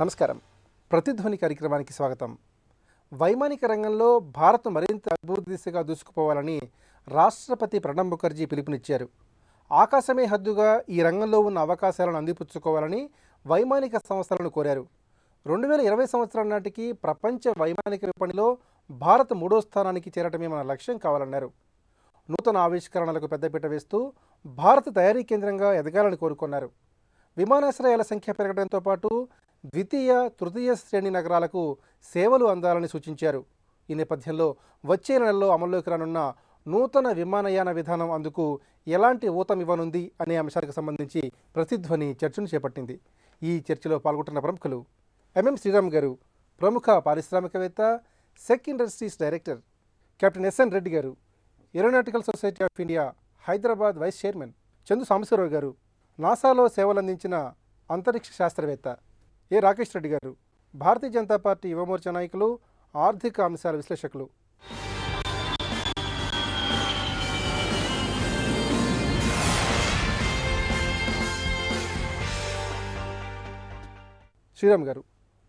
నమస్కారం. ప్రతిధ్వని కార్యక్రమానికి స్వాగతం. వైమానిక రంగంలో భారత్ మరింత అభివృద్ధి దిశగా దూసుకుపోవాలని రాష్ట్రపతి ప్రణబ్ ముఖర్జీ పిలుపునిచ్చారు. ఆకాశమే హద్దుగా ఈ రంగంలో ఉన్న అవకాశాలను అందిపుచ్చుకోవాలని వైమానిక సంస్థలను కోరారు. 2020 సంవత్సరం నాటికి ప్రపంచ వైమానిక విపణిలో భారత్ 3వ స్థానానికి చేరటమే మన లక్ష్యం కావాలన్నారు. నూతన ఆవిష్కరణలకు పెద్దపీట వేస్తూ భారత్ తయారీ కేంద్రంగా ఎదగాలని కోరుకున్నారు. విమానాశ్రయాల సంఖ్య పెరగడంతో పాటు ద్వితీయ, తృతీయ శ్రేణి నగరాలకు సేవలు అందాలని సూచించారు. ఈ నేపథ్యంలో వచ్చే నెలలో అమల్లోకి రానున్న నూతన విమానయాన విధానం అందుకు ఎలాంటి ఊతమివ్వనుంది అనే అంశానికి సంబంధించి ప్రతిధ్వని చర్చను చేపట్టింది. ఈ చర్చలో పాల్గొంటున్న ప్రముఖులు ఎంఎం శ్రీరామ్ గారు, ప్రముఖ పారిశ్రామికవేత్త, SEC industries director, captain SN Reddy గారు, aeronautical society of India Hyderabad vice chairman Chandu Sambasivarao గారు, నాసాలో సేవలందించిన అంతరిక్ష శాస్త్రవేత్త ఏ రాకేష్ రెడ్డి గారు, భారతీయ జనతా పార్టీ యువమోర్చా నాయకులు, ఆర్థిక అంశాల విశ్లేషకులు. శ్రీరామ్ గారు,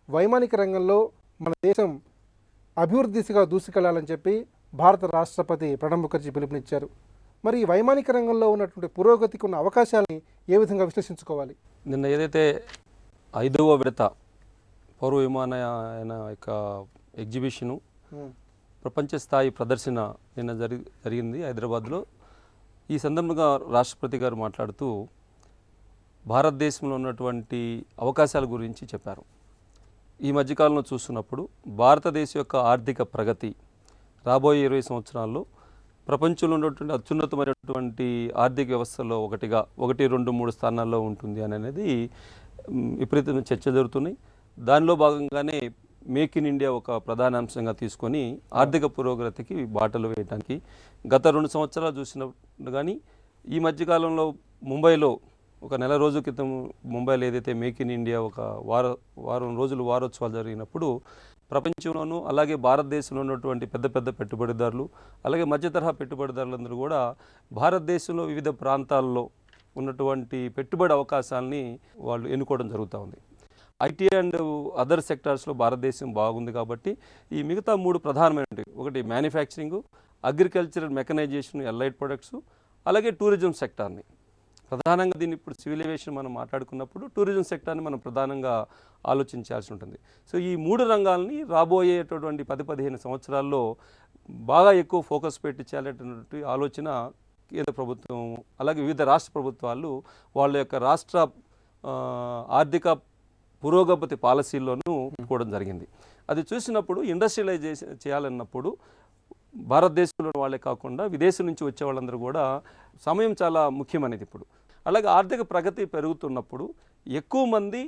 వైమానిక రంగంలో మన దేశం అభివృద్ధి దిశగా దూసుకెళ్లాలని చెప్పి భారత రాష్ట్రపతి ప్రణబ్ ముఖర్జీ పిలుపునిచ్చారు. మరి ఈ వైమానిక రంగంలో ఉన్నటువంటి పురోగతికి ఉన్న అవకాశాలని ఏ విధంగా విశ్లేషించుకోవాలి? నిన్న ఏదైతే 5వ విడత పౌర విమానయాన యొక్క ఎగ్జిబిషను ప్రపంచ స్థాయి ప్రదర్శన నిన్న జరిగింది హైదరాబాద్లో. ఈ సందర్భంగా రాష్ట్రపతి గారు మాట్లాడుతూ భారతదేశంలో ఉన్నటువంటి అవకాశాల గురించి చెప్పారు. ఈ మధ్యకాలంలో చూస్తున్నప్పుడు భారతదేశం యొక్క ఆర్థిక ప్రగతి రాబోయే 20 సంవత్సరాల్లో ప్రపంచంలో ఉన్నటువంటి అత్యున్నతమైనటువంటి ఆర్థిక వ్యవస్థలో ఒకటిగా 1, 2, 3 స్థానాల్లో ఉంటుంది అనేది విపరీతమైన చర్చ జరుగుతున్నాయి. దానిలో భాగంగానే మేక్ ఇన్ ఇండియా ఒక ప్రధాన అంశంగా తీసుకొని ఆర్థిక పురోగతికి బాటలు వేయడానికి గత 2 సంవత్సరాలు చూసినప్పుడు కానీ ఈ మధ్యకాలంలో ముంబైలో ఒక నెల రోజుల క్రితం ముంబైలో ఏదైతే మేక్ ఇన్ ఇండియా ఒక వారం రోజులు వారోత్సవాలు జరిగినప్పుడు ప్రపంచంలోనూ అలాగే భారతదేశంలో ఉన్నటువంటి పెద్ద పెద్ద పెట్టుబడిదారులు అలాగే మధ్య తరహా పెట్టుబడిదారులందరూ కూడా భారతదేశంలో వివిధ ప్రాంతాల్లో ఉన్నటువంటి పెట్టుబడి అవకాశాలని వాళ్ళు ఎన్నుకోవడం జరుగుతూ ఉంది. ఐటీ అండ్ అదర్ సెక్టార్స్లో భారతదేశం బాగుంది కాబట్టి ఈ మిగతా 3 ప్రధానమైనవి, ఒకటి manufacturing, agriculture and mechanisation, allied products, అలాగే టూరిజం సెక్టార్ని ప్రధానంగా దీన్ని ఇప్పుడు సివిల్ ఏవియేషన్ మనం మాట్లాడుకున్నప్పుడు టూరిజం సెక్టార్ని మనం ప్రధానంగా ఆలోచించాల్సి ఉంటుంది. సో ఈ 3 రంగాల్ని రాబోయేటటువంటి 10-15 సంవత్సరాల్లో బాగా ఎక్కువ ఫోకస్ పెట్టి చేయాలనేటువంటి ఆలోచన కేంద్ర ప్రభుత్వం అలాగే వివిధ రాష్ట్ర ప్రభుత్వాలు వాళ్ళ యొక్క రాష్ట్ర ఆర్థిక పురోగతి పాలసీల్లోనూ కూడా జరిగింది. అది చూసినప్పుడు ఇండస్ట్రియలైజేషన్ చేయాలన్నప్పుడు భారతదేశంలో వాళ్ళే కాకుండా విదేశం నుంచి వచ్చే వాళ్ళందరూ కూడా సమయం చాలా ముఖ్యమైనది ఇప్పుడు. అలాగే ఆర్థిక ప్రగతి పెరుగుతున్నప్పుడు ఎక్కువ మంది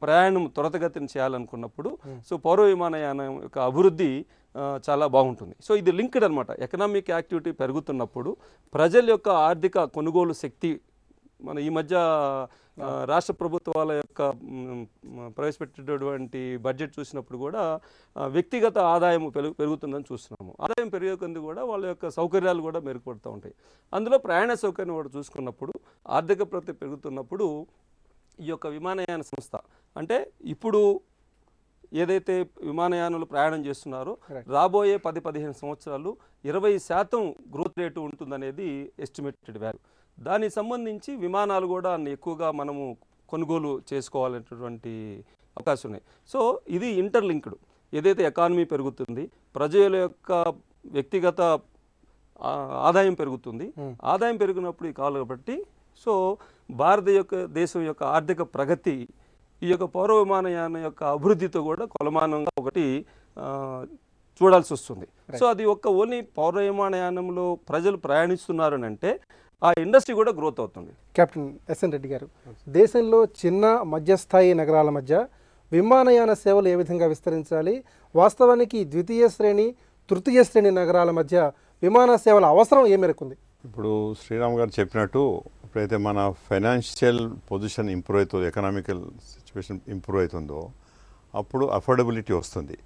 ప్రయాణం త్వరితగతిని చేయాలనుకున్నప్పుడు సో పౌర విమానయానం యొక్క అభివృద్ధి చాలా బాగుంటుంది. సో ఇది లింక్డ్ అనమాట. ఎకనామిక్ యాక్టివిటీ పెరుగుతున్నప్పుడు ప్రజల యొక్క ఆర్థిక కొనుగోలు శక్తి మన ఈ మధ్య రాష్ట్ర ప్రభుత్వాల యొక్క ప్రవేశపెట్టేటటువంటి బడ్జెట్ చూసినప్పుడు కూడా వ్యక్తిగత ఆదాయం పెరుగుతుందని చూస్తున్నాము. ఆదాయం పెరిగే కొద్ది కూడా వాళ్ళ యొక్క సౌకర్యాలు కూడా మెరుగుపడుతూ ఉంటాయి. అందులో ప్రయాణ సౌకర్యం కూడా చూసుకున్నప్పుడు ఆర్థిక ప్రగతి పెరుగుతున్నప్పుడు ఈ యొక్క విమానయాన సంస్థ అంటే ఇప్పుడు ఏదైతే విమానయానంలో ప్రయాణం చేస్తున్నారో రాబోయే 10-15 సంవత్సరాలు 20% గ్రోత్ రేటు ఉంటుందనేది ఎస్టిమేటెడ్ వాల్యూ. దానికి సంబంధించి విమానాలు కూడా ఎక్కువగా మనము కొనుగోలు చేసుకోవాలనేటువంటి అవకాశం ఉన్నాయి. సో ఇది ఇంటర్లింక్డ్. ఏదైతే ఎకానమీ పెరుగుతుంది, ప్రజల యొక్క వ్యక్తిగత ఆదాయం పెరుగుతుంది, ఆదాయం పెరిగినప్పుడు కావాలి కాబట్టి సో భారతదేశం యొక్క ఆర్థిక ప్రగతి ఈ యొక్క పౌర విమానయానం యొక్క అభివృద్ధితో కూడా కొలమానంగా ఒకటి చూడాల్సి వస్తుంది. సో అది ఓన్లీ పౌర విమానయానంలో ప్రజలు ప్రయాణిస్తున్నారు అంటే ఆ ఇండస్ట్రీ కూడా గ్రోత్ అవుతుంది. కెప్టెన్ ఎస్ఎన్ రెడ్డి గారు, దేశంలో చిన్న మధ్యస్థాయి నగరాల మధ్య విమానయాన సేవలు ఏ విధంగా విస్తరించాలి? వాస్తవానికి ద్వితీయ శ్రేణి, తృతీయ శ్రేణి నగరాల మధ్య విమాన సేవల అవసరం ఏ మేరకు ఉంది? ఇప్పుడు శ్రీరామ్ గారు చెప్పినట్టు ఎప్పుడైతే మన ఫైనాన్షియల్ పొజిషన్ ఇంప్రూవ్ అవుతుందో, ఎకనామికల్ సిచ్యువేషన్ ఇంప్రూవ్ అవుతుందో అప్పుడు అఫోర్డబిలిటీ వస్తుంది.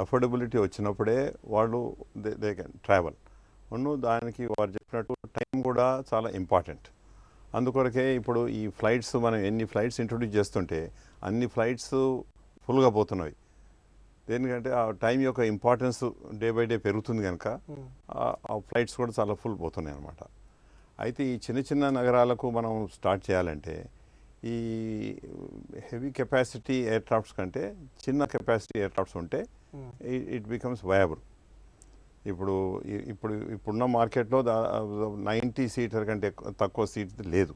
అఫోర్డబిలిటీ వచ్చినప్పుడే వాళ్ళు దే కెన్ ట్రావెల్. దానికి వారు చెప్పినట్టు టైం కూడా చాలా ఇంపార్టెంట్. అందుకొరకే ఇప్పుడు ఈ ఫ్లైట్స్ మనం ఎన్ని ఫ్లైట్స్ ఇంట్రొడ్యూస్ చేస్తుంటే అన్ని ఫ్లైట్స్ ఫుల్గా పోతున్నాయి. దేనికంటే ఆ టైం యొక్క ఇంపార్టెన్స్ డే బై డే పెరుగుతుంది కనుక ఆ ఫ్లైట్స్ కూడా చాలా ఫుల్ పోతున్నాయి అన్నమాట. అయితే ఈ చిన్న చిన్న నగరాలకు మనం స్టార్ట్ చేయాలంటే ఈ హెవీ కెపాసిటీ ఎయిర్ క్రాఫ్ట్స్ కంటే చిన్న కెపాసిటీ ఎయిర్ క్రాఫ్ట్స్ ఉంటే ఇట్ బికమ్స్ వయబుల్. ఇప్పుడున్న మార్కెట్లో 90 సీటర్ కంటే తక్కువ సీట్ లేదు.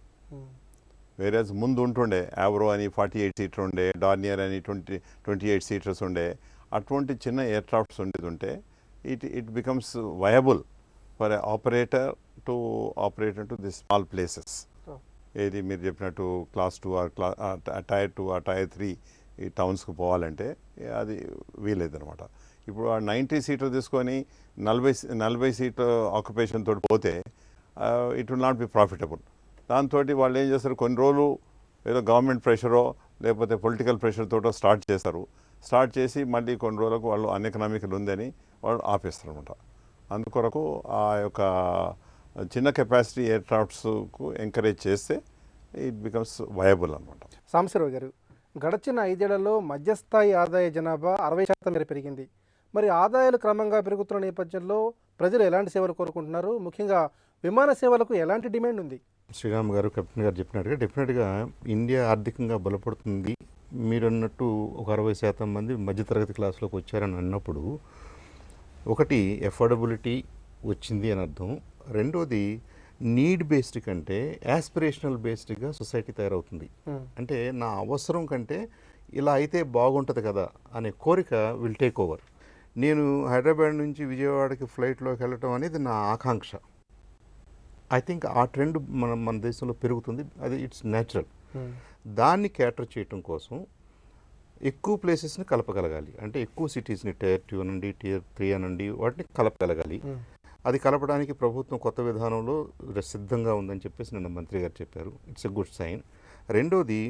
వేరే ముందు ఉంటుండే యావ్రో అని 48 సీటర్ ఉండే, డార్నియర్ అని 28 సీటర్స్ ఉండే. అటువంటి చిన్న ఎయిర్ క్రాఫ్ట్స్ ఉండేది ఉంటే it becomes viable for operator to the small places. ఏది మీరు చెప్పినట్టు class 2 or tier 2 or tier 3 ఈ టౌన్స్కి పోవాలంటే అది వీలేదనమాట. ఇప్పుడు ఆ 90 సీటర్ తీసుకొని 40 సీటర్ ఆక్యుపేషన్ తోటి పోతే it will not be profitable. దాంతో వాళ్ళు ఏం చేస్తారు, కొన్ని రోజులు ఏదో గవర్నమెంట్ ప్రెషరో లేకపోతే పొలిటికల్ ప్రెషర్ తోటో స్టార్ట్ చేసి మళ్ళీ కొన్ని రోజులకు వాళ్ళు అన్ఎకనామికల్ ఉందని వాళ్ళు ఆపేస్తారు అనమాట. అందుకొరకు ఆ యొక్క చిన్న కెపాసిటీ ఎయిర్ క్రాఫ్ట్స్కు ఎంకరేజ్ చేస్తే ఇట్ బికమ్స్ వయబుల్ అనమాట. సాంబశివరావు గారు, గడిచిన 5 ఏళ్లలో మధ్యస్థాయి ఆదాయ జనాభా 60% మేర పెరిగింది. మరి ఆదాయాలు క్రమంగా పెరుగుతున్న నేపథ్యంలో ప్రజలు ఎలాంటి సేవలు కోరుకుంటున్నారు? ముఖ్యంగా విమాన సేవలకు ఎలాంటి డిమాండ్ ఉంది? శ్రీరామ్ గారు, కెప్టెన్ గారు చెప్పినట్టుగా డెఫినెట్గా ఇండియా ఆర్థికంగా బలపడుతుంది. మీరు అన్నట్టు ఒక 60% మంది మధ్యతరగతి క్లాసులోకి వచ్చారని అన్నప్పుడు ఒకటి ఎఫోర్డబిలిటీ వచ్చింది అని అర్థం. రెండోది నీడ్ బేస్డ్ కంటే యాస్పిరేషనల్ బేస్డ్గా సొసైటీ తయారవుతుంది. అంటే నా అవసరం కంటే ఇలా అయితే బాగుంటుంది కదా అనే కోరిక విల్ టేక్ ఓవర్. నేను హైదరాబాద్ నుంచి విజయవాడకి ఫ్లైట్లోకి వెళ్ళటం అనేది నా ఆకాంక్ష. ఐ థింక్ ఆ ట్రెండ్ మన దేశంలో పెరుగుతుంది. అది ఇట్స్ న్యాచురల్. దాన్ని క్యాటర్ చేయటం కోసం ఎక్కువ ప్లేసెస్ని కలపగలగాలి. అంటే ఎక్కువ సిటీస్ని టైర్ 2 అనండి, టైర్ 3 అనండి, వాటిని కలపగలగాలి. అది కలపడానికి ప్రభుత్వం కొత్త విధానంలో సిద్ధంగా ఉందని చెప్పేసి నిన్న మంత్రి గారు చెప్పారు. It's a good sign. రెండోది,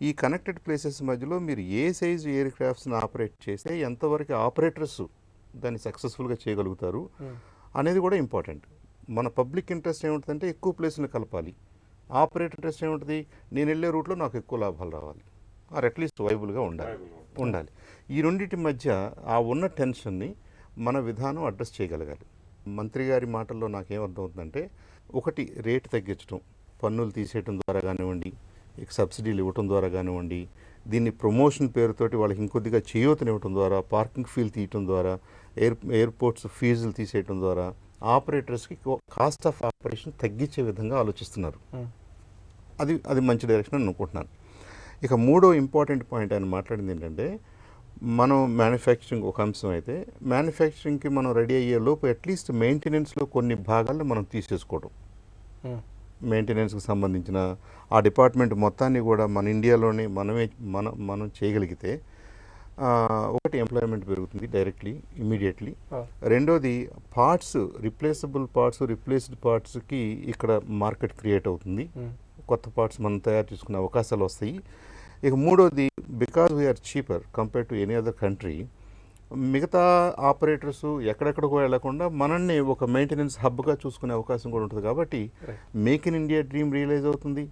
ఈ కనెక్టెడ్ ప్లేసెస్ మధ్యలో మీరు ఏ సైజు ఎయిర్ క్రాఫ్ట్స్ని ఆపరేట్ చేస్తే ఎంతవరకు ఆపరేటర్స్ దాన్ని సక్సెస్ఫుల్గా చేయగలుగుతారు అనేది కూడా ఇంపార్టెంట్. మన పబ్లిక్ ఇంట్రెస్ట్ ఏముంటుందంటే ఎక్కువ ప్లేస్ని కలపాలి. ఆపరేటర్ ఇంట్రెస్ట్ ఏముంటుంది, నేను వెళ్ళే రూట్లో నాకు ఎక్కువ లాభాలు రావాలి, ఆర్ అట్లీస్ట్ వైబుల్గా ఉండాలి. ఈ రెండింటి మధ్య ఆ ఉన్న టెన్షన్ని మన విధానం అడ్రస్ చేయగలగాలి. మంత్రి గారి మాటల్లో నాకేమర్థమవుతుందంటే, ఒకటి రేటు తగ్గించడం, పన్నులు తీసేయడం ద్వారా కానివ్వండి, సబ్సిడీలు ఇవ్వటం ద్వారా కానివ్వండి, దీన్ని ప్రమోషన్ పేరుతోటి వాళ్ళకి ఇంకొద్దిగా చేయూతనివ్వటం ద్వారా, పార్కింగ్ ఫీజు తీయటం ద్వారా, ఎయిర్పోర్ట్స్ ఫీజులు తీసేయటం ద్వారా ఆపరేటర్స్కి కాస్ట్ ఆఫ్ ఆపరేషన్ తగ్గించే విధంగా ఆలోచిస్తున్నారు. అది మంచి డైరెక్షన్ అని అనుకుంటున్నాను. ఇక మూడో ఇంపార్టెంట్ పాయింట్ ఆయన మాట్లాడింది ఏంటంటే, మనం మ్యానుఫ్యాక్చరింగ్ ఒక అంశం అయితే, మ్యానుఫ్యాక్చరింగ్కి మనం రెడీ అయ్యే లోపు అట్లీస్ట్ మెయింటెనెన్స్లో కొన్ని భాగాలను మనం తీసేసుకోవడం. మెయింటెనెన్స్కి సంబంధించిన ఆ డిపార్ట్మెంట్ మొత్తాన్ని కూడా మన ఇండియాలోనే మనం చేయగలిగితే, ఒకటి ఎంప్లాయ్మెంట్ పెరుగుతుంది డైరెక్ట్లీ, ఇమీడియట్లీ. రెండోది, రిప్లేస్డ్ పార్ట్స్కి ఇక్కడ మార్కెట్ క్రియేట్ అవుతుంది. కొత్త పార్ట్స్ మనం తయారు చేసుకునే అవకాశాలు వస్తాయి. ఇక మూడోది, because we are cheaper compare to any other country, మిగతా ఆపరేటర్స్ ఎక్కడెక్కడికో వెళ్లకుండా మనల్ని ఒక మెయింటెనెన్స్ హబ్గా చూసుకునే అవకాశం కూడా ఉంటుంది. కాబట్టి make in India dream realise అవుతుంది.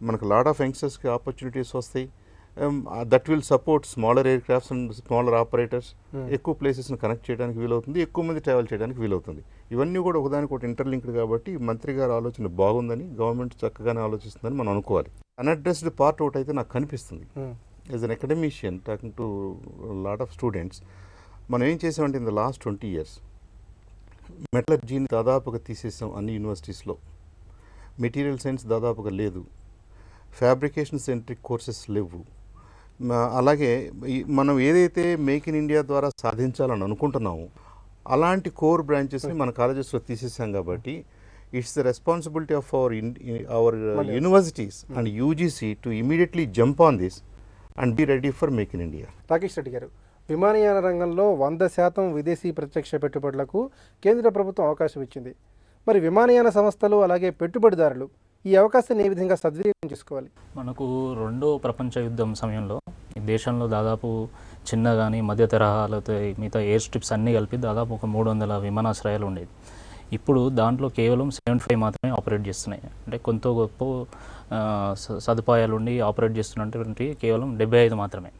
మనకు లాట్ ఆఫ్ యంగ్స్టర్స్కి ఆపర్చునిటీస్ వస్తాయి. That will support smaller aircrafts and smaller operators. ఎక్కువ ప్లేసెస్ని కనెక్ట్ చేయడానికి వీలవుతుంది, ఎక్కువ మంది ట్రావెల్ చేయడానికి వీలవుతుంది. ఇవన్నీ కూడా ఒకదానికొకటి ఇంటర్లింక్డ్ కాబట్టి మంత్రి గారి ఆలోచన బాగుందని, గవర్నమెంట్ చక్కగానే ఆలోచిస్తుందని మనం అనుకోవాలి. అన్అడ్రస్డ్ పార్ట్ ఒకటి అయితే నాకు కనిపిస్తుంది. As an academician talking to lot of students, మనం ఏం చేసామంటే ఇన్ ద లాస్ట్ 20 years మెటలర్జీని దాదాపుగా తీసేసాం అన్ని యూనివర్సిటీస్లో. మెటీరియల్ సైన్స్ దాదాపుగా లేదు, ఫ్యాబ్రికేషన్ సెంట్రిక్ కోర్సెస్ లేవు. అలాగే మనం ఏదైతే మేక్ ఇన్ ఇండియా ద్వారా సాధించాలని అనుకుంటున్నామో అలాంటి కోర్ బ్రాంచెస్ని మన కాలేజెస్లో తీసేసాం. కాబట్టి it's the responsibility of our universities and UGC to immediately jump on this and be ready for make in India. Rakesh Reddy గారు, విమానయాన రంగంలో 100% విదేశీ ప్రత్యక్ష పెట్టుబడులకు కేంద్ర ప్రభుత్వం అవకాశం ఇచ్చింది. మరి విమానయాన సంస్థలు అలాగే పెట్టుబడిదారులు ఈ అవకాశాన్ని ఏ విధంగా సద్వినియోగం చేసుకోవాలి? మనకు రెండో ప్రపంచ యుద్ధం సమయంలో ఈ దేశంలో దాదాపు చిన్న కానీ మధ్య తరహాలతో మిగతా ఎయిర్ స్ట్రిప్స్ అన్నీ కలిపి దాదాపు ఒక 300 విమానాశ్రయాలు ఉండేది. ఇప్పుడు దాంట్లో కేవలం 75 మాత్రమే ఆపరేట్ చేస్తున్నాయి. అంటే కొంత గొప్ప సదుపాయాలు ఉండి ఆపరేట్ చేస్తున్నటువంటి కేవలం 75 మాత్రమే.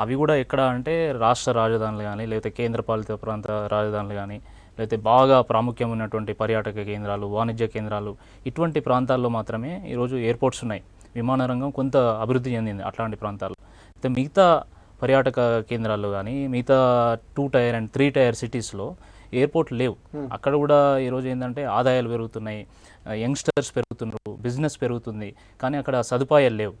అవి కూడా ఎక్కడ అంటే రాష్ట్ర రాజధానులు కానీ, లేకపోతే కేంద్రపాలిత ప్రాంత రాజధానులు కానీ, లేకపోతే బాగా ప్రాముఖ్యం ఉన్నటువంటి పర్యాటక కేంద్రాలు, వాణిజ్య కేంద్రాలు, ఇటువంటి ప్రాంతాల్లో మాత్రమే ఈరోజు ఎయిర్పోర్ట్స్ ఉన్నాయి. విమాన రంగం కొంత అభివృద్ధి చెందింది అట్లాంటి ప్రాంతాలు. అయితే మిగతా పర్యాటక కేంద్రాల్లో కానీ, మిగతా 2 టైర్ అండ్ 3 టైర్ సిటీస్లో ఎయిర్పోర్ట్ లేవు. అక్కడ కూడా ఈరోజు ఏంటంటే ఆదాయాలు పెరుగుతున్నాయి, యంగ్స్టర్స్ పెరుగుతున్నారు, బిజినెస్ పెరుగుతుంది, కానీ అక్కడ సదుపాయాలు లేవు.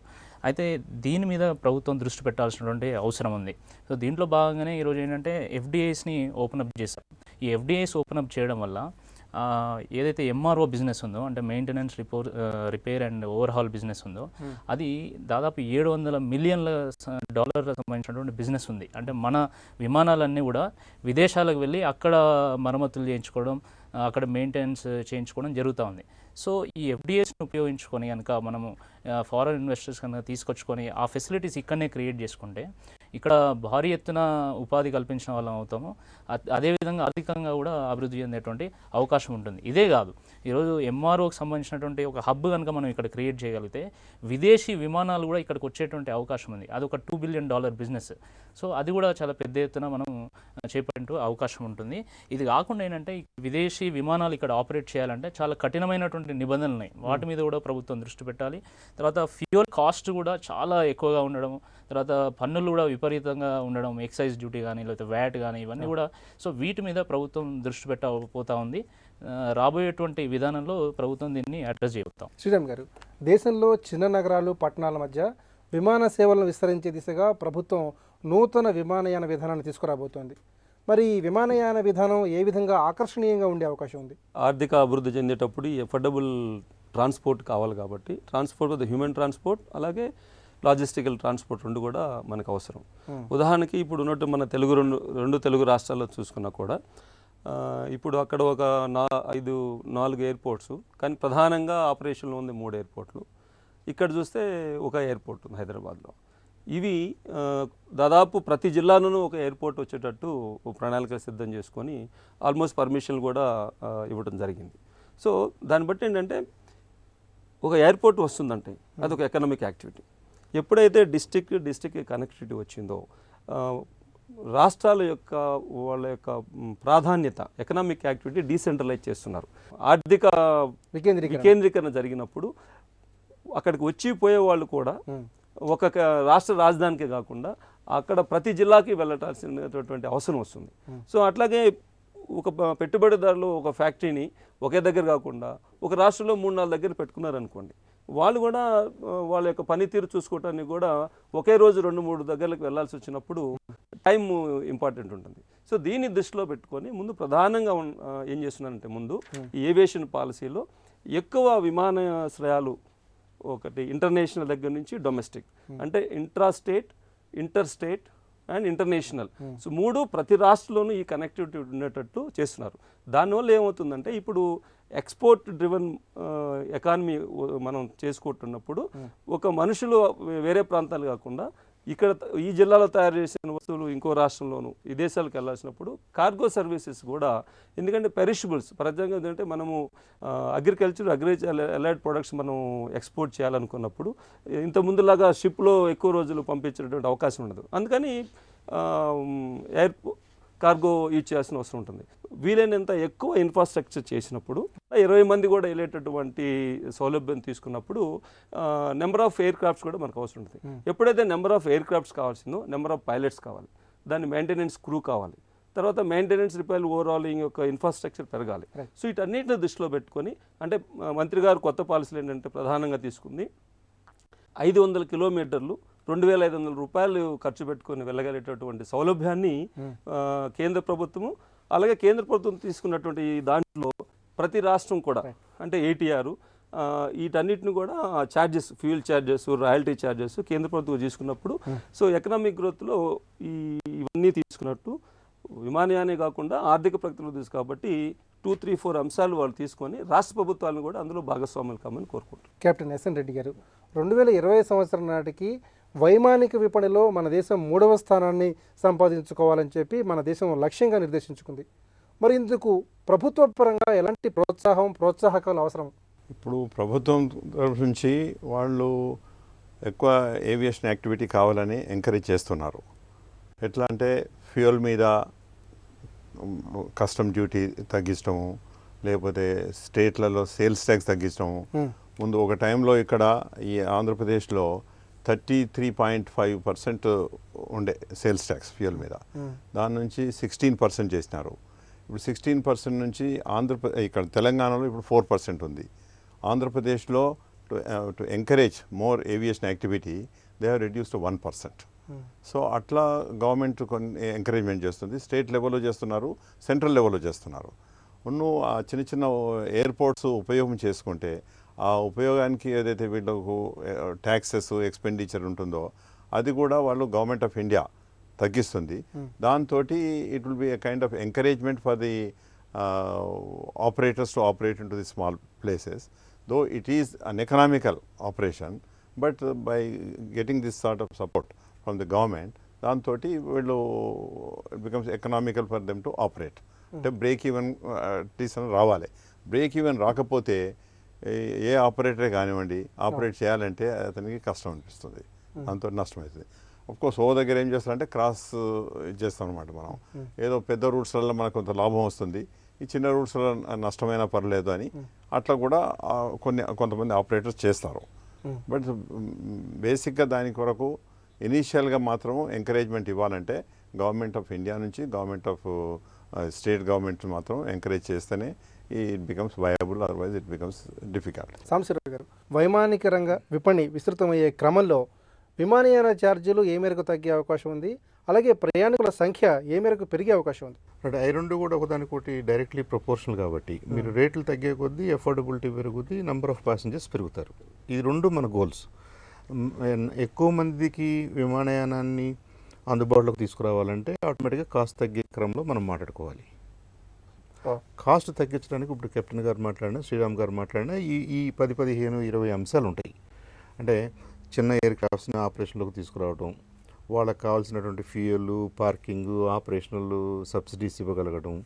అయితే దీని మీద ప్రభుత్వం దృష్టి పెట్టాల్సినటువంటి అవసరం ఉంది. సో దీంట్లో భాగంగానే ఈరోజు ఏంటంటే ఎఫ్డిఐస్ని ఓపెన్ అప్ చేశారు. ఈ ఎఫ్డిఐస్ ఓపెన్ అప్ చేయడం వల్ల ఏదైతే ఎంఆర్ఓ బిజినెస్ ఉందో, అంటే maintenance repair and overhaul business ఉందో, అది దాదాపు $700 మిలియన్ల సంబంధించినటువంటి బిజినెస్ ఉంది. అంటే మన విమానాలన్నీ కూడా విదేశాలకు వెళ్ళి అక్కడ మరమ్మతులు చేయించుకోవడం, అక్కడ మెయింటెనెన్స్ చేయించుకోవడం జరుగుతూ ఉంది. సో ఈ ఎఫ్డిఐస్ని ఉపయోగించుకొని కనుక మనము ఫారెన్ ఇన్వెస్టర్స్ కనుక తీసుకొచ్చుకొని ఆ ఫెసిలిటీస్ ఇక్కడనే క్రియేట్ చేసుకుంటే ఇక్కడ భారీ ఎత్తున ఉపాధి కల్పించిన వాళ్ళం అవుతాము. అదేవిధంగా ఆర్థికంగా కూడా అభివృద్ధి చెందేటువంటి అవకాశం ఉంటుంది. ఇదే కాదు, ఈరోజు ఎంఆర్ఓకి సంబంధించినటువంటి ఒక హబ్ కనుక మనం ఇక్కడ క్రియేట్ చేయగలిగితే విదేశీ విమానాలు కూడా ఇక్కడికి వచ్చేటువంటి అవకాశం ఉంది. అది ఒక $2 బిలియన్ బిజినెస్. సో అది కూడా చాలా పెద్ద ఎత్తున మనం చేపట్టే అవకాశం ఉంటుంది. ఇది కాకుండా ఏంటంటే విదేశీ విమానాలు ఇక్కడ ఆపరేట్ చేయాలంటే చాలా కఠినమైనటువంటి నిబంధనలు ఉన్నాయి. వాటి మీద కూడా ప్రభుత్వం దృష్టి పెట్టాలి. తర్వాత ఫ్యూయల్ కాస్ట్ కూడా చాలా ఎక్కువగా ఉండడం, తర్వాత పన్నులు కూడా విపరీతంగా ఉండడం, ఎక్సైజ్ డ్యూటీ కానీ లేకపోతే వ్యాట్ కానీ, ఇవన్నీ కూడా. సో వీటి మీద ప్రభుత్వం దృష్టి పెట్టబోతా ఉంది. రాబోయేటువంటి విధానంలో ప్రభుత్వం దీన్ని అడ్రస్ చేయబోతాం. శ్రీరామ్ గారు, దేశంలో చిన్న నగరాలు, పట్టణాల మధ్య విమాన సేవలను విస్తరించే దిశగా ప్రభుత్వం నూతన విమానయాన విధానాన్ని తీసుకురాబోతోంది. మరి ఈ విమానయాన విధానం ఏ విధంగా ఆకర్షణీయంగా ఉండే అవకాశం ఉంది? ఆర్థిక అభివృద్ధి చెందేటప్పుడు ఈ ఎఫర్డబుల్ ట్రాన్స్పోర్ట్ కావాలి కాబట్టి ట్రాన్స్పోర్ట్ విత్ హ్యూమన్ ట్రాన్స్పోర్ట్, అలాగే లాజిస్టికల్ ట్రాన్స్పోర్ట్ రెండు కూడా మనకు అవసరం. ఉదాహరణకి ఇప్పుడు ఉన్నట్టు మన రెండు తెలుగు రాష్ట్రాల్లో చూసుకున్నా కూడా ఇప్పుడు అక్కడ ఒక 4 ఎయిర్పోర్ట్స్, కానీ ప్రధానంగా ఆపరేషన్లో ఉంది 3 ఎయిర్పోర్ట్లు. ఇక్కడ చూస్తే ఒక ఎయిర్పోర్ట్ ఉంది హైదరాబాద్లో. ఇవి దాదాపు ప్రతి జిల్లాలోనూ ఒక ఎయిర్పోర్ట్ వచ్చేటట్టు ప్రణాళిక సిద్ధం చేసుకొని ఆల్మోస్ట్ పర్మిషన్లు కూడా ఇవ్వడం జరిగింది. సో దాన్ని బట్టి ఏంటంటే ఒక ఎయిర్పోర్ట్ వస్తుందంటే అదొక ఎకనామిక్ యాక్టివిటీ. ఎప్పుడైతే డిస్టిక్ కనెక్టివిటీ వచ్చిందో రాష్ట్రాల యొక్క వాళ్ళ యొక్క ప్రాధాన్యత ఎకనామిక్ యాక్టివిటీ డీసెంట్రలైజ్ చేస్తున్నారు. ఆర్థిక వికేంద్రీకరణ జరిగినప్పుడు అక్కడికి వచ్చి పోయే వాళ్ళు కూడా ఒక రాష్ట్ర రాజధానికే కాకుండా అక్కడ ప్రతి జిల్లాకి వెళ్ళటాల్సినటువంటి అవసరం వస్తుంది. సో అట్లాగే ఒక పెట్టుబడిదారులు ఒక ఫ్యాక్టరీని ఒకే దగ్గర కాకుండా ఒక రాష్ట్రంలో 3-4 దగ్గర పెట్టుకున్నారనుకోండి, వాళ్ళు కూడా వాళ్ళ యొక్క పనితీరు చూసుకోవటానికి కూడా ఒకే రోజు 2-3 దగ్గరకు వెళ్ళాల్సి వచ్చినప్పుడు టైం ఇంపార్టెంట్ ఉంటుంది. సో దీన్ని దృష్టిలో పెట్టుకొని ముందు ప్రధానంగా ఏం చేస్తున్నారంటే ముందు ఈ ఏవియేషన్ పాలసీలో ఎక్కువ విమానాశ్రయాలు, ఒకటి ఇంటర్నేషనల్ దగ్గర నుంచి డొమెస్టిక్, అంటే intrastate, interstate and international. So 3 ప్రతి రాష్ట్రంలోనూ ఈ కనెక్టివిటీ ఉండేటట్టు చేస్తున్నారు. దానివల్ల ఏమవుతుందంటే ఇప్పుడు ఎక్స్పోర్ట్ డ్రివెన్ ఎకానమీ మనం చేసుకుంటున్నప్పుడు ఒక మనుషులు వేరే ప్రాంతాలు కాకుండా ఇక్కడ ఈ జిల్లాలో తయారు చేసిన వస్తువులు ఇంకో రాష్ట్రంలోనూ ఈ దేశాలకు వెళ్ళాల్సినప్పుడు కార్గో సర్వీసెస్ కూడా, ఎందుకంటే పెరిషబుల్స్ ప్రజంగా ఏంటంటే మనము అగ్రికల్చర్ అలైడ్ ప్రొడక్ట్స్ మనం ఎక్స్పోర్ట్ చేయాలనుకున్నప్పుడు ఇంత ముందులాగా షిప్లో ఎక్కువ రోజులు పంపించేటువంటి అవకాశం ఉండదు. అందుకని కార్గో యూజ్ చేయాల్సిన అవసరం ఉంటుంది. వీలైనంత ఎక్కువ ఇన్ఫ్రాస్ట్రక్చర్ చేసినప్పుడు 20 మంది కూడా వెళ్ళేటటువంటి సౌలభ్యం తీసుకున్నప్పుడు నెంబర్ ఆఫ్ ఎయిర్ క్రాఫ్ట్స్ కూడా మనకు అవసరం ఉంటుంది. ఎప్పుడైతే నెంబర్ ఆఫ్ ఎయిర్ క్రాఫ్ట్స్ కావాల్సిందో నెంబర్ ఆఫ్ పైలట్స్ కావాలి, దాని మెయింటెనెన్స్ క్రూ కావాలి, తర్వాత మెయింటెనెన్స్ రిపేర్ ఓవరాలింగ్ యొక్క ఇన్ఫ్రాస్ట్రక్చర్ పెరగాలి. సో వీటన్నిటిని దృష్టిలో పెట్టుకొని, అంటే మంత్రి గారు కొత్త పాలసీలు ఏంటంటే ప్రధానంగా తీసుకుంది 500 కిలోమీటర్లు $2,500 ఖర్చు పెట్టుకొని వెళ్ళగలిగేటటువంటి సౌలభ్యాన్ని కేంద్ర ప్రభుత్వము, అలాగే కేంద్ర ప్రభుత్వం తీసుకున్నటువంటి దాంట్లో ప్రతి రాష్ట్రం కూడా అంటే ATR వీటన్నిటిని కూడా charges, fuel charges, royalty charges కేంద్ర ప్రభుత్వం తీసుకున్నప్పుడు సో ఎకనామిక్ గ్రోత్లో ఇవన్నీ తీసుకున్నట్టు విమానయానే కాకుండా ఆర్థిక ప్రగతిలో తీసుకు కాబట్టి 2-3-4 అంశాలు వాళ్ళు తీసుకొని రాష్ట్ర ప్రభుత్వాలను కూడా అందులో భాగస్వాములు కామని కోరుకుంటారు. కెప్టెన్ ఎస్ఎన్ రెడ్డి గారు, 2020 సంవత్సరం నాటికి వైమానిక విపణిలో మన దేశం 3వ స్థానాన్ని సంపాదించుకోవాలని చెప్పి మన దేశం లక్ష్యంగా నిర్దేశించుకుంది. మరి ఇందుకు ప్రభుత్వ పరంగా ఎలాంటి ప్రోత్సాహకాలు అవసరం? ఇప్పుడు ప్రభుత్వం తరఫు నుంచి వాళ్ళు ఎక్కువ ఏవియేషన్ యాక్టివిటీ కావాలని ఎంకరేజ్ చేస్తున్నారు. ఎట్లా అంటే ఫ్యూయల్ మీద కస్టమ్ డ్యూటీ తగ్గించడము, లేకపోతే స్టేట్లలో సేల్స్ ట్యాక్స్ తగ్గించడము. ముందు ఒక టైంలో ఇక్కడ ఈ ఆంధ్రప్రదేశ్లో 33.5% ఉండే సేల్స్ ట్యాక్స్ ఫ్యూయల్ మీద, దాని నుంచి 16% చేసినారు. ఇప్పుడు 16% నుంచి ఇక్కడ తెలంగాణలో ఇప్పుడు 4% ఉంది. ఆంధ్రప్రదేశ్లో to encourage more aviation activity they have reduce to 1%. So అట్లా గవర్నమెంట్ కొన్ని ఎంకరేజ్మెంట్ చేస్తుంది. స్టేట్ లెవెల్లో చేస్తున్నారు, సెంట్రల్ లెవెల్లో చేస్తున్నారు. ఆ చిన్న చిన్న ఎయిర్పోర్ట్స్ ఉపయోగం చేసుకుంటే ఆ ఉపయోగానికి ఏదైతే వీళ్ళకు ట్యాక్సెస్ ఎక్స్పెండిచర్ ఉంటుందో అది కూడా వాళ్ళు గవర్నమెంట్ ఆఫ్ ఇండియా తగ్గిస్తుంది. దాంతో it will be a kind of encouragement for the operators to operate in to the small places. Though it is an economical operation, but by getting this sort of support from the government, దాంతో వీళ్ళు it becomes economical for them to operate. అంటే break even at least రావాలి. Break even రాకపోతే ఏ ఆపరేటరే కానివ్వండి operate చేయాలంటే అతనికి కష్టం అనిపిస్తుంది, దాంతో నష్టం అవుతుంది. అఫ్కోర్స్ దగ్గర ఏం చేస్తారంటే క్రాస్ చేస్తాం అనమాట. మనం ఏదో పెద్ద రూట్స్లలో మనకు కొంత లాభం వస్తుంది, ఈ చిన్న రూట్స్లో నష్టమైనా పర్లేదు అని అట్లా కూడా కొంతమంది ఆపరేటర్స్ చేస్తారు. బట్ బేసిక్గా దాని కొరకు ఇనీషియల్గా మాత్రము ఎంకరేజ్మెంట్ ఇవ్వాలంటే గవర్నమెంట్ ఆఫ్ ఇండియా నుంచి గవర్నమెంట్ ఆఫ్ స్టేట్ గవర్నమెంట్ మాత్రం ఎంకరేజ్ చేస్తేనే it becomes viable, otherwise it becomes difficult. Sambasivarao గారు, వైమానిక రంగ విపణి విస్తృతమయ్యే క్రమంలో విమానయాన ఛార్జీలు ఏ మేరకు తగ్గే అవకాశం ఉంది, అలాగే ప్రయాణికుల సంఖ్య ఏ మేరకు పెరిగే అవకాశం ఉంది? అంటే అవి రెండు కూడా ఒకదానికొకటి డైరెక్ట్లీ ప్రపోర్షనల్ కాబట్టి మీరు రేట్లు తగ్గే కొద్దీ అఫోర్డబిలిటీ పెరుగుద్ది, నెంబర్ ఆఫ్ ప్యాసింజర్స్ పెరుగుతారు. ఈ రెండు మన గోల్స్. ఎక్కువ మందికి విమానయానాన్ని అందుబాటులోకి తీసుకురావాలంటే ఆటోమేటిక్గా కాస్ట్ తగ్గే క్రమంలో మనం మాట్లాడుకోవాలి. కాస్ట్ తగ్గించడానికి ఇప్పుడు కెప్టెన్ గారు మాట్లాడినా, శ్రీరామ్ గారు మాట్లాడినా ఈ 10, 15, 20 అంశాలు ఉంటాయి. అంటే చిన్న ఎయిర్ క్రాఫ్ట్స్ని ఆపరేషన్లోకి తీసుకురావడం, వాళ్ళకి కావాల్సినటువంటి ఫ్యూయల్, పార్కింగ్, ఆపరేషనల్ సబ్సిడీస్ ఇవ్వగలగడం,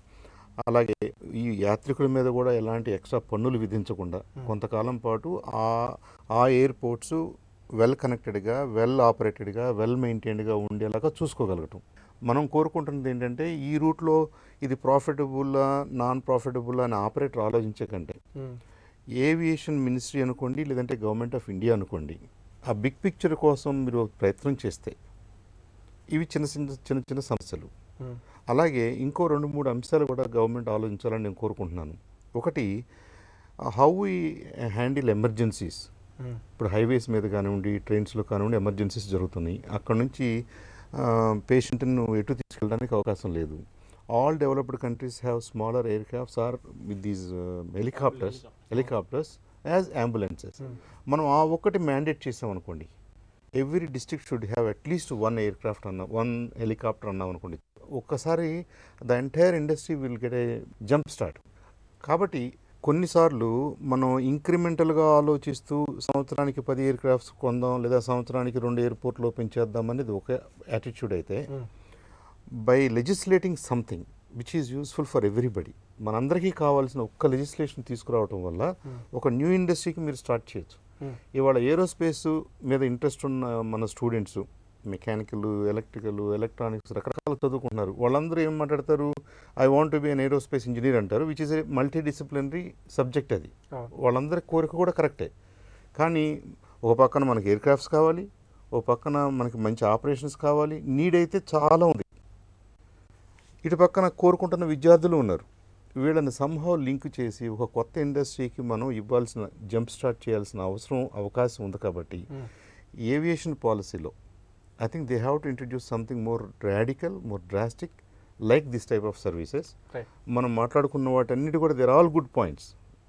అలాగే ఈ యాత్రికుల మీద కూడా ఎలాంటి ఎక్స్ట్రా పన్నులు విధించకుండా కొంతకాలం పాటు ఆ ఎయిర్పోర్ట్స్ వెల్ కనెక్టెడ్గా, వెల్ ఆపరేటెడ్గా, వెల్ మెయింటైన్డ్గా ఉండేలాగా చూసుకోగలగటం. మనం కోరుకుంటున్నది ఏంటంటే ఈ రూట్లో ఇది ప్రాఫిటబుల్లా నాన్ ప్రాఫిటబుల్లా అని ఆపరేటర్ ఆలోచించే కంటే ఏవియేషన్ మినిస్ట్రీ అనుకోండి, లేదంటే గవర్నమెంట్ ఆఫ్ ఇండియా అనుకోండి, ఆ బిగ్ పిక్చర్ కోసం మీరు ప్రయత్నం చేస్తే ఇవి చిన్న చిన్న సమస్యలు. అలాగే ఇంకో 2-3 అంశాలు కూడా గవర్నమెంట్ ఆలోచించాలని నేను కోరుకుంటున్నాను. ఒకటి, హౌ వీ హ్యాండిల్ ఎమర్జెన్సీస్. ఇప్పుడు హైవేస్ మీద కానివ్వండి, ట్రైన్స్లో కానివ్వండి ఎమర్జెన్సీస్ జరుగుతున్నాయి. అక్కడ నుంచి పేషెంట్ను ఎటు తీసుకెళ్ళడానికి అవకాశం లేదు. All developed countries have smaller aircrafts or with these helicopters as ambulances. మనం ఆ ఒక్కటి మ్యాండేట్ చేసాం అనుకోండి, every district should have at least 1 aircraft one helicopter అన్నాం అనుకోండి, ఒక్కసారి the entire industry will get a jump start. కాబట్టి కొన్నిసార్లు మనం ఇంక్రిమెంటల్గా ఆలోచిస్తూ సంవత్సరానికి 10 ఎయిర్ క్రాఫ్ట్స్ కొందాం, లేదా సంవత్సరానికి 2 ఎయిర్పోర్ట్లు ఓపెన్ చేద్దాం అనేది ఒక యాటిట్యూడ్ అయితే, by legislating something which is useful for everybody, మనందరికీ కావాల్సిన ఒక్క లెజిస్లేషన్ తీసుకురావడం వల్ల ఒక న్యూ ఇండస్ట్రీకి మీరు స్టార్ట్ చేయొచ్చు. ఇవాళ ఏరోస్పేస్ మీద ఇంట్రెస్ట్ ఉన్న మన స్టూడెంట్స్ మెకానికల్, ఎలక్ట్రికల్, ఎలక్ట్రానిక్స్ రకరకాల చదువుకుంటున్నారు. వాళ్ళందరూ ఏం మాట్లాడతారు, I want to be an aerospace engineer అంటారు, which is a multidisciplinary subject. అది వాళ్ళందరి కోరిక కూడా కరెక్టే. కానీ ఒక పక్కన మనకి ఎయిర్ క్రాఫ్ట్స్ కావాలి, ఒక పక్కన మనకి మంచి ఆపరేషన్స్ కావాలి, నీడ్ అయితే చాలా ఉంది. ఇటు పక్కన కోరుకుంటున్న విద్యార్థులు ఉన్నారు. వీళ్ళని సంహౌ లింక్ చేసి ఒక కొత్త ఇండస్ట్రీకి మనం ఇవ్వాల్సిన, జంప్ స్టార్ట్ చేయాల్సిన అవకాశం ఉంది. కాబట్టి ఏవియేషన్ పాలసీలో I think they have to introduce something more radical, more drastic, like this type of services. మనం మాట్లాడుకున్న వాటన్నిటి కూడా they're all good points,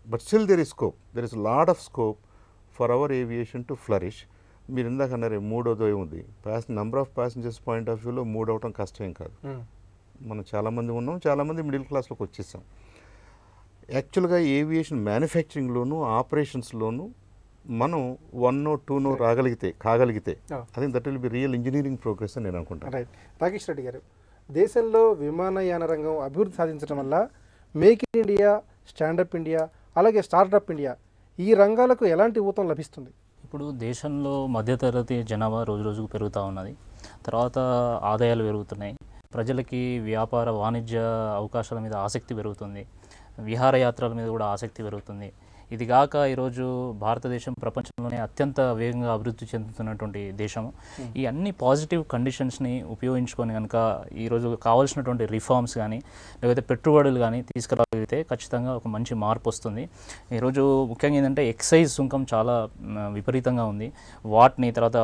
but still there is scope. There is a lot of scope for our aviation to flourish. మీరు ఇందాక అన్నారు మూడోదో ఉంది, number of passengers point of వ్యూలో మూడు అవటం కష్టమేం కాదు. మనం చాలామంది ఉన్నాం, చాలామంది మిడిల్ క్లాస్లోకి వచ్చేసాం. యాక్చువల్గా ఏవియేషన్ మ్యానుఫ్యాక్చరింగ్లోను, ఆపరేషన్స్లోను మనం 1 or 2 కాగలిగితే I think that will be real engineering progress అని నేను అనుకుంటాను. రైట్. రాకేష్ రెడ్డి గారు, దేశంలో విమానయాన రంగం అభివృద్ధి సాధించడం వల్ల make in India, stand up India, అలాగే స్టార్టప్ ఇండియా ఈ రంగాలకు ఎలాంటి ఊతం లభిస్తుంది? ఇప్పుడు దేశంలో మధ్యతరగతి జనాభా రోజు రోజుకు పెరుగుతూ ఉన్నది. తర్వాత ఆదాయాలు పెరుగుతున్నాయి. ప్రజలకి వ్యాపార వాణిజ్య అవకాశాల మీద ఆసక్తి పెరుగుతుంది. విహారయాత్రల మీద కూడా ఆసక్తి పెరుగుతుంది. ఇది కాక ఈరోజు భారతదేశం ప్రపంచంలోనే అత్యంత వేగంగా అభివృద్ధి చెందుతున్నటువంటి దేశము. ఈ అన్ని పాజిటివ్ కండిషన్స్ని ఉపయోగించుకొని కనుక ఈరోజు కావాల్సినటువంటి రిఫార్మ్స్ కానీ లేకపోతే పెట్టుబడులు కానీ తీసుకురాగలిగితే ఖచ్చితంగా ఒక మంచి మార్పు వస్తుంది. ఈరోజు ముఖ్యంగా ఏంటంటే ఎక్సైజ్ సుంకం చాలా విపరీతంగా ఉంది. వాటిని తర్వాత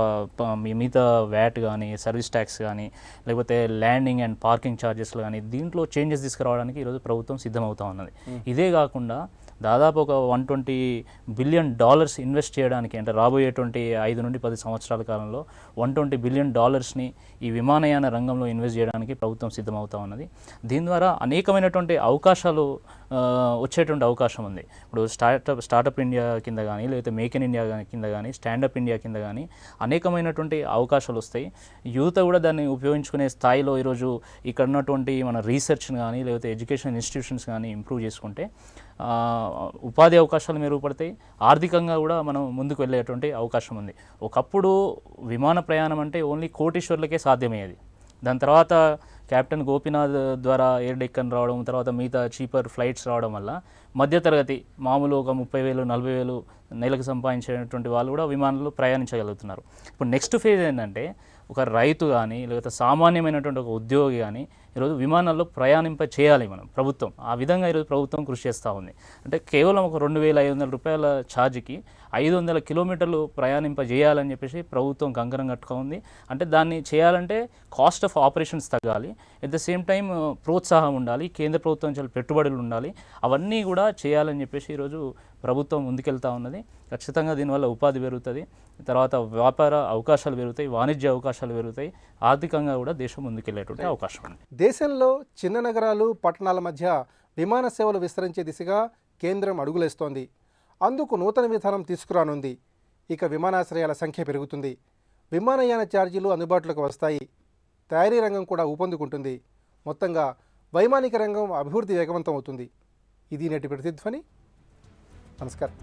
మిగతా వ్యాట్ కానీ సర్వీస్ ట్యాక్స్ కానీ లేకపోతే ల్యాండింగ్ అండ్ పార్కింగ్ ఛార్జెస్లు కానీ దీంట్లో చేంజెస్ తీసుకురావడానికి ఈరోజు ప్రభుత్వం సిద్ధమవుతా ఉన్నది. ఇదే కాకుండా దాదాపు ఒక $120 బిలియన్ ఇన్వెస్ట్ చేయడానికి, అంటే రాబోయేటువంటి 5 నుండి 10 సంవత్సరాల కాలంలో $120 బిలియన్ ఈ విమానయాన రంగంలో ఇన్వెస్ట్ చేయడానికి ప్రభుత్వం సిద్ధమవుతా ఉన్నది. దీని ద్వారా అనేకమైనటువంటి అవకాశాలు వచ్చేటువంటి అవకాశం ఉంది. ఇప్పుడు స్టార్టప్ ఇండియా కింద కానీ లేకపోతే మేక్ ఇన్ ఇండియా కింద కానీ స్టాండప్ ఇండియా కింద కానీ అనేకమైనటువంటి అవకాశాలు వస్తాయి. యువత కూడా దాన్ని ఉపయోగించుకునే స్థాయిలో ఈరోజు ఇక్కడ ఉన్నటువంటి మన రీసెర్చ్ని కానీ లేకపోతే ఎడ్యుకేషన్ ఇన్స్టిట్యూషన్స్ కానీ ఇంప్రూవ్ చేసుకుంటే ఉపాధి అవకాశాలు మెరుగుపడతాయి. ఆర్థికంగా కూడా మనం ముందుకు వెళ్ళేటువంటి అవకాశం ఉంది. ఒకప్పుడు విమాన ప్రయాణం అంటే ఓన్లీ కోటీశ్వర్లకే సాధ్యమయ్యేది. దాని తర్వాత కెప్టెన్ గోపీనాథ్ ద్వారా ఎయిర్ డెక్కన్ రావడం, తర్వాత మిగతా చీపర్ ఫ్లైట్స్ రావడం వల్ల మధ్యతరగతి మామూలు ఒక 30,000 40,000 నెలకు సంపాదించేటువంటి వాళ్ళు కూడా విమానంలో ప్రయాణించగలుగుతున్నారు. ఇప్పుడు నెక్స్ట్ ఫేజ్ ఏంటంటే ఒక రైతు కానీ లేకపోతే సామాన్యమైనటువంటి ఒక ఉద్యోగి కానీ ఈరోజు విమానాల్లో ప్రయాణింప చేయాలి మనం ప్రభుత్వం. ఆ విధంగా ఈరోజు ప్రభుత్వం కృషి చేస్తూ ఉంది. అంటే కేవలం ఒక $2,500 ఛార్జ్కి 500 కిలోమీటర్లు ప్రయాణింప చేయాలని చెప్పేసి ప్రభుత్వం కంకణం కట్టుకుంది. అంటే దాన్ని చేయాలంటే కాస్ట్ ఆఫ్ ఆపరేషన్స్ తగ్గాలి, ఎట్ ద సేమ్ టైం ప్రోత్సాహం ఉండాలి, కేంద్ర ప్రభుత్వం చాలా పెట్టుబడులు ఉండాలి. అవన్నీ కూడా చేయాలని చెప్పేసి ఈరోజు ప్రభుత్వం ముందుకెళ్తా ఉన్నది. ఖచ్చితంగా దీనివల్ల ఉపాధి పెరుగుతుంది, తర్వాత వ్యాపార అవకాశాలు పెరుగుతాయి, వాణిజ్య అవకాశాలు పెరుగుతాయి, ఆర్థికంగా కూడా దేశం ముందుకెళ్లేటువంటి అవకాశం ఉంది. దేశంలో చిన్న నగరాలు, పట్టణాల మధ్య విమాన సేవలు విస్తరించే దిశగా కేంద్రం అడుగులేస్తోంది. అందుకు నూతన విధానం తీసుకురానుంది. ఇక విమానాశ్రయాల సంఖ్య పెరుగుతుంది, విమానయాన ఛార్జీలు అందుబాటులోకి వస్తాయి, తయారీ రంగం కూడా ఊపందుకుంటుంది. మొత్తంగా వైమానిక రంగం అభివృద్ధి వేగవంతం అవుతుంది. ఇది నేటి ప్రతిధ్వని. నమస్కారం.